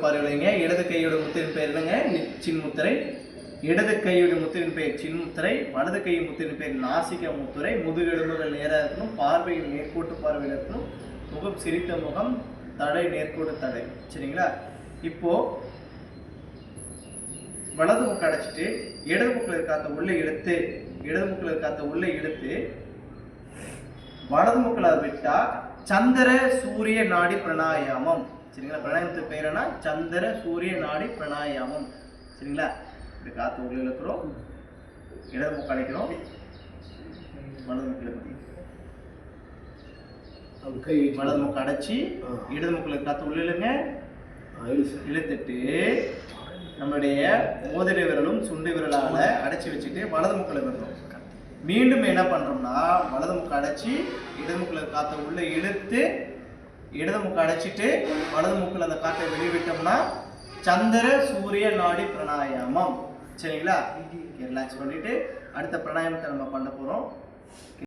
பாருங்க. இடது கையோட முத்திரின் பெயர் என்னங்க? சின்முத்திரை. இடது கையோட முத்திரின் பெயர் சின்முத்திரை. வலது கையின் முத்திரின் பெயர் நாசிக முத்திரை. முதுகெலும்புகள் நேராக இருக்கணும், பார்வையில் நேர்கோட்டு பார்வையில் இருக்கணும், முகம் சிரித்த முகம், தடை நேர்கோட்டு தடை. சரிங்களா? இப்போ வலது முக்கு அடைச்சிட்டு இடது முக்கில் இருக்காத்த உள்ளே இழுத்து, இடது முக்கில் இருக்காத்த உள்ளே இழுத்து வலது முக்கில் விட்டா சந்திர சூரிய நாடி பிராணாயாமம். சரிங்களா? பிராணாயாமத்துக்கு பேர் என்ன? சந்திர சூரிய நாடி பிராணாயாமம். சரிங்களா? இப்படி காற்று உள்ள இழுக்கிறோம், இடது முக்கு அடைக்கிறோம், வலது முக்கில் வலது முக்கு அடைச்சி இடது முக்கில் காற்று உள்ள இழுங்க, இழுத்துட்டு நம்மளுடைய மோதிர விரலும் சுண்டு விரலால அடைச்சி வச்சுட்டு வலது முக்கில் விடுறோம். மீண்டும் என்ன பண்றோம்னா வலது முக்கு அடைச்சி இடது முக்கில் காற்றை உள்ள இழுத்து இடது முக்கு அடைச்சிட்டு வலது முக்கில் அந்த காற்றை வெளிவிட்டோம்னா சந்திர சூரிய நாடி பிராணாயாமம். சரிங்களா? ரிலாக்ஸ் பண்ணிட்டு அடுத்த பிராணாயாமத்தை நம்ம பண்ண போறோம்.